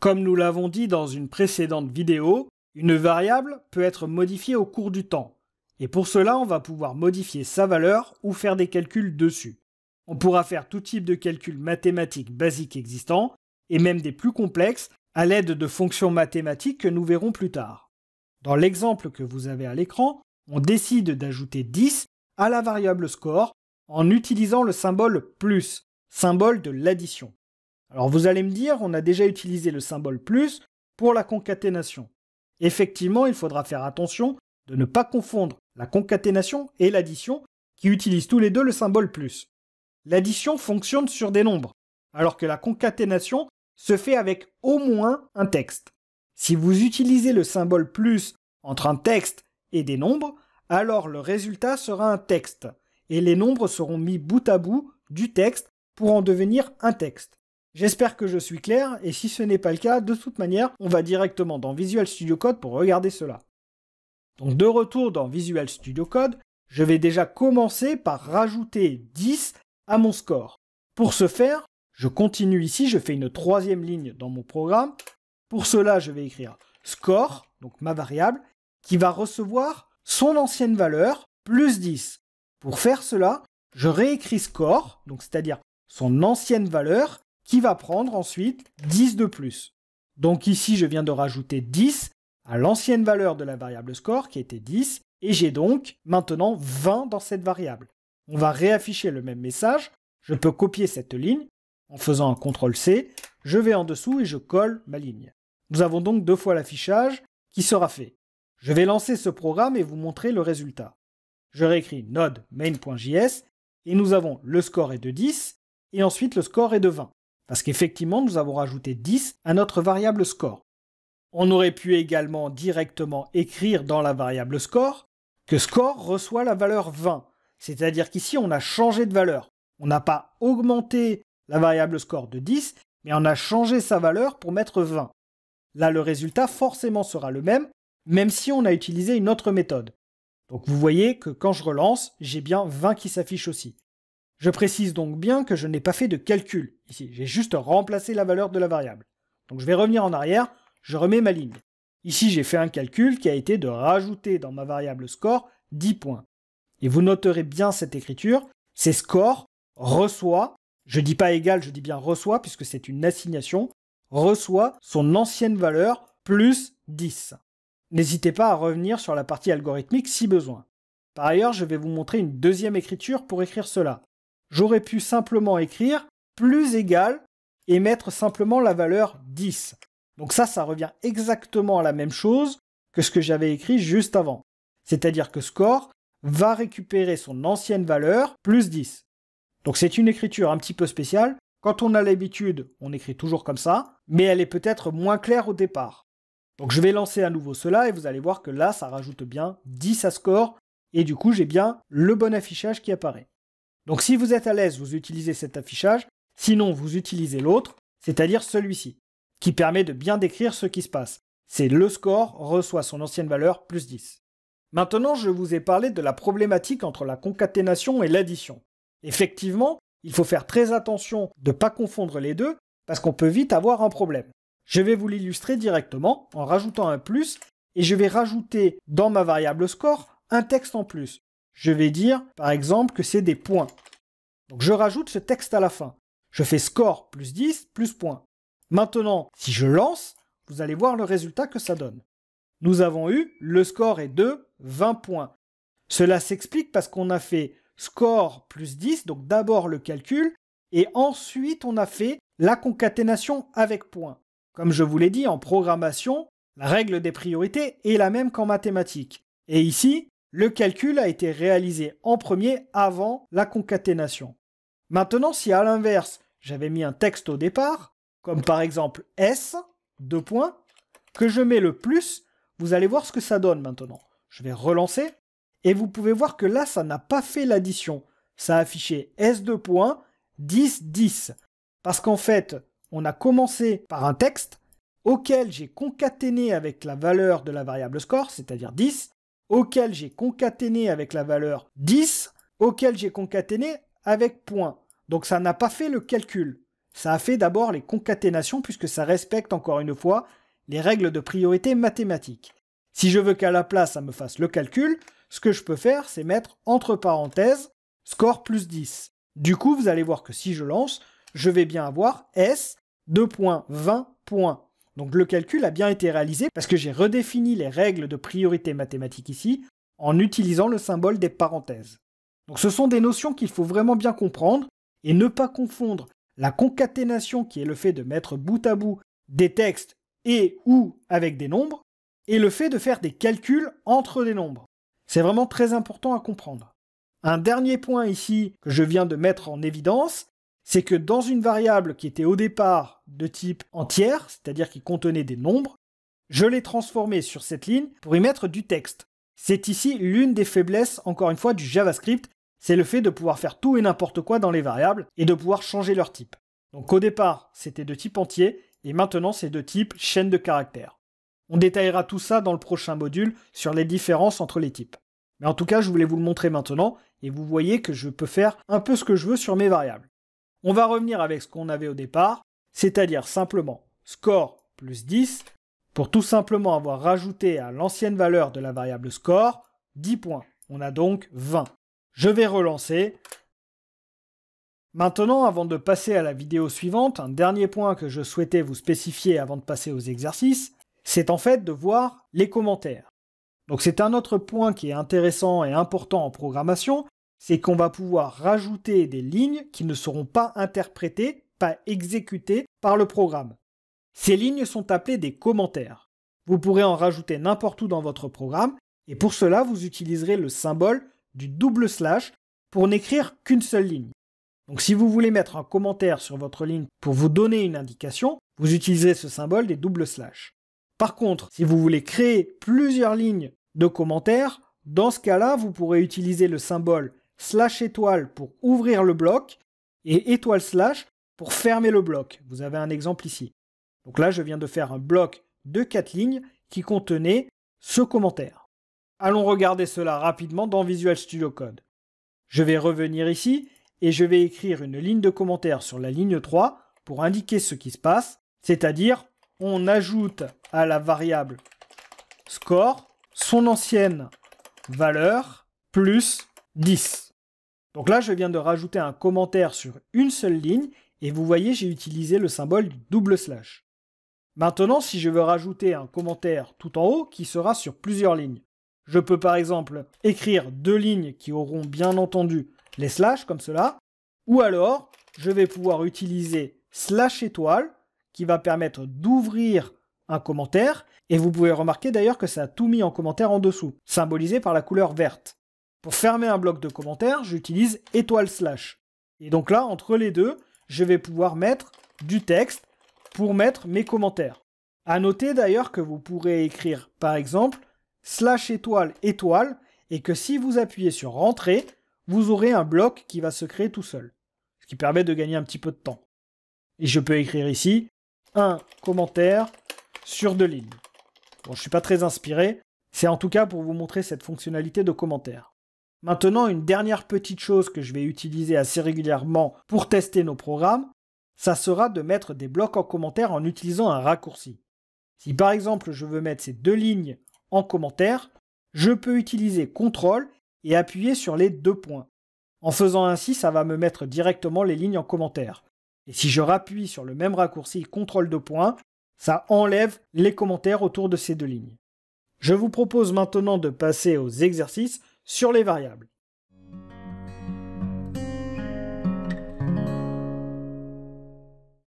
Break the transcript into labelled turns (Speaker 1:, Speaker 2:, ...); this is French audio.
Speaker 1: Comme nous l'avons dit dans une précédente vidéo, une variable peut être modifiée au cours du temps. Et pour cela, on va pouvoir modifier sa valeur ou faire des calculs dessus. On pourra faire tout type de calculs mathématiques basiques existants, et même des plus complexes, à l'aide de fonctions mathématiques que nous verrons plus tard. Dans l'exemple que vous avez à l'écran, on décide d'ajouter 10 à la variable score en utilisant le symbole plus, symbole de l'addition. Alors vous allez me dire, on a déjà utilisé le symbole plus pour la concaténation. Effectivement, il faudra faire attention de ne pas confondre la concaténation et l'addition qui utilisent tous les deux le symbole plus. L'addition fonctionne sur des nombres, alors que la concaténation se fait avec au moins un texte. Si vous utilisez le symbole plus entre un texte et des nombres, alors le résultat sera un texte, et les nombres seront mis bout à bout du texte pour en devenir un texte. J'espère que je suis clair, et si ce n'est pas le cas, de toute manière, on va directement dans Visual Studio Code pour regarder cela. Donc de retour dans Visual Studio Code, je vais déjà commencer par rajouter 10 à mon score. Pour ce faire, je continue ici, je fais une troisième ligne dans mon programme. Pour cela, je vais écrire score, donc ma variable, qui va recevoir son ancienne valeur plus 10. Pour faire cela, je réécris score, donc c'est-à-dire son ancienne valeur, qui va prendre ensuite 10 de plus. Donc ici, je viens de rajouter 10 à l'ancienne valeur de la variable score, qui était 10, et j'ai donc maintenant 20 dans cette variable. On va réafficher le même message. Je peux copier cette ligne en faisant un CTRL-C. Je vais en dessous et je colle ma ligne. Nous avons donc deux fois l'affichage qui sera fait. Je vais lancer ce programme et vous montrer le résultat. Je réécris node main.js et nous avons le score est de 10 et ensuite le score est de 20. Parce qu'effectivement, nous avons rajouté 10 à notre variable score. On aurait pu également directement écrire dans la variable score que score reçoit la valeur 20. C'est-à-dire qu'ici, on a changé de valeur. On n'a pas augmenté la variable score de 10, mais on a changé sa valeur pour mettre 20. Là, le résultat forcément sera le même si on a utilisé une autre méthode. Donc vous voyez que quand je relance, j'ai bien 20 qui s'affiche aussi. Je précise donc bien que je n'ai pas fait de calcul. Ici, j'ai juste remplacé la valeur de la variable. Donc je vais revenir en arrière, je remets ma ligne. Ici, j'ai fait un calcul qui a été de rajouter dans ma variable score 10 points. Et vous noterez bien cette écriture, c'est score reçoit, je dis pas égal, je dis bien reçoit puisque c'est une assignation, reçoit son ancienne valeur plus 10. N'hésitez pas à revenir sur la partie algorithmique si besoin. Par ailleurs, je vais vous montrer une deuxième écriture pour écrire cela. J'aurais pu simplement écrire plus égal et mettre simplement la valeur 10. Donc ça revient exactement à la même chose que ce que j'avais écrit juste avant. C'est-à-dire que score va récupérer son ancienne valeur plus 10. Donc c'est une écriture un petit peu spéciale. Quand on a l'habitude, on écrit toujours comme ça, mais elle est peut-être moins claire au départ. Donc je vais lancer à nouveau cela et vous allez voir que là, ça rajoute bien 10 à score et du coup, j'ai bien le bon affichage qui apparaît. Donc si vous êtes à l'aise, vous utilisez cet affichage, sinon vous utilisez l'autre, c'est-à-dire celui-ci, qui permet de bien décrire ce qui se passe. C'est le score reçoit son ancienne valeur plus 10. Maintenant, je vous ai parlé de la problématique entre la concaténation et l'addition. Effectivement, il faut faire très attention de ne pas confondre les deux, parce qu'on peut vite avoir un problème. Je vais vous l'illustrer directement en rajoutant un plus, et je vais rajouter dans ma variable score un texte en plus. Je vais dire, par exemple, que c'est des points. Donc je rajoute ce texte à la fin. Je fais score plus 10 plus point. Maintenant, si je lance, vous allez voir le résultat que ça donne. Nous avons eu, le score est de 20 points. Cela s'explique parce qu'on a fait score plus 10, donc d'abord le calcul, et ensuite on a fait la concaténation avec points. Comme je vous l'ai dit, en programmation, la règle des priorités est la même qu'en mathématiques. Et ici, le calcul a été réalisé en premier avant la concaténation. Maintenant, si à l'inverse, j'avais mis un texte au départ, comme par exemple S, 2 points, que je mets le plus, vous allez voir ce que ça donne maintenant. Je vais relancer, et vous pouvez voir que là, ça n'a pas fait l'addition. Ça a affiché S2 points, 10, 10. Parce qu'en fait, on a commencé par un texte auquel j'ai concaténé avec la valeur de la variable score, c'est-à-dire 10, auquel j'ai concaténé avec la valeur 10, auquel j'ai concaténé avec point. Donc ça n'a pas fait le calcul. ça a fait d'abord les concaténations puisque ça respecte encore une fois les règles de priorité mathématiques. Si je veux qu'à la place ça me fasse le calcul, ce que je peux faire c'est mettre entre parenthèses score plus 10. Du coup vous allez voir que si je lance, je vais bien avoir S 2.20 points. Donc le calcul a bien été réalisé parce que j'ai redéfini les règles de priorité mathématiques ici en utilisant le symbole des parenthèses. Donc ce sont des notions qu'il faut vraiment bien comprendre et ne pas confondre la concaténation qui est le fait de mettre bout à bout des textes et ou avec des nombres et le fait de faire des calculs entre des nombres. C'est vraiment très important à comprendre. Un dernier point ici que je viens de mettre en évidence, c'est que dans une variable qui était au départ de type entière, c'est-à-dire qui contenait des nombres, je l'ai transformée sur cette ligne pour y mettre du texte. C'est ici l'une des faiblesses, encore une fois, du JavaScript, c'est le fait de pouvoir faire tout et n'importe quoi dans les variables et de pouvoir changer leur type. Donc au départ, c'était de type entier et maintenant c'est de type chaîne de caractères. On détaillera tout ça dans le prochain module sur les différences entre les types. Mais en tout cas, je voulais vous le montrer maintenant et vous voyez que je peux faire un peu ce que je veux sur mes variables. On va revenir avec ce qu'on avait au départ, c'est-à-dire simplement score plus 10 pour tout simplement avoir rajouté à l'ancienne valeur de la variable score 10 points. On a donc 20. Je vais relancer. Maintenant, avant de passer à la vidéo suivante, un dernier point que je souhaitais vous spécifier avant de passer aux exercices, c'est en fait de voir les commentaires. Donc c'est un autre point qui est intéressant et important en programmation, c'est qu'on va pouvoir rajouter des lignes qui ne seront pas interprétées, pas exécutées par le programme. Ces lignes sont appelées des commentaires. Vous pourrez en rajouter n'importe où dans votre programme, et pour cela, vous utiliserez le symbole du double slash pour n'écrire qu'une seule ligne. Donc si vous voulez mettre un commentaire sur votre ligne pour vous donner une indication, vous utiliserez ce symbole des doubles slash. Par contre, si vous voulez créer plusieurs lignes de commentaires, dans ce cas-là, vous pourrez utiliser le symbole slash étoile pour ouvrir le bloc et étoile slash pour fermer le bloc. Vous avez un exemple ici. Donc là, je viens de faire un bloc de 4 lignes qui contenait ce commentaire. Allons regarder cela rapidement dans Visual Studio Code. Je vais revenir ici et je vais écrire une ligne de commentaire sur la ligne 3 pour indiquer ce qui se passe, c'est-à-dire on ajoute à la variable score son ancienne valeur plus 10. Donc là, je viens de rajouter un commentaire sur une seule ligne et vous voyez, j'ai utilisé le symbole du double slash. Maintenant, si je veux rajouter un commentaire tout en haut qui sera sur plusieurs lignes, je peux par exemple écrire 2 lignes qui auront bien entendu les slash comme cela, ou alors je vais pouvoir utiliser slash étoile qui va permettre d'ouvrir un commentaire, et vous pouvez remarquer d'ailleurs que ça a tout mis en commentaire en dessous, symbolisé par la couleur verte. Pour fermer un bloc de commentaires, j'utilise étoile slash. Et donc là, entre les deux, je vais pouvoir mettre du texte pour mettre mes commentaires. À noter d'ailleurs que vous pourrez écrire par exemple slash étoile étoile et que si vous appuyez sur rentrer, vous aurez un bloc qui va se créer tout seul. Ce qui permet de gagner un petit peu de temps. Et je peux écrire ici un commentaire sur 2 lignes. Bon, je ne suis pas très inspiré, c'est en tout cas pour vous montrer cette fonctionnalité de commentaire. Maintenant, une dernière petite chose que je vais utiliser assez régulièrement pour tester nos programmes, ça sera de mettre des blocs en commentaire en utilisant un raccourci. Si par exemple je veux mettre ces 2 lignes en commentaire, je peux utiliser CTRL et appuyer sur les 2 points. En faisant ainsi, ça va me mettre directement les lignes en commentaire. Et si je rappuie sur le même raccourci CTRL 2 points, ça enlève les commentaires autour de ces 2 lignes. Je vous propose maintenant de passer aux exercices sur les variables.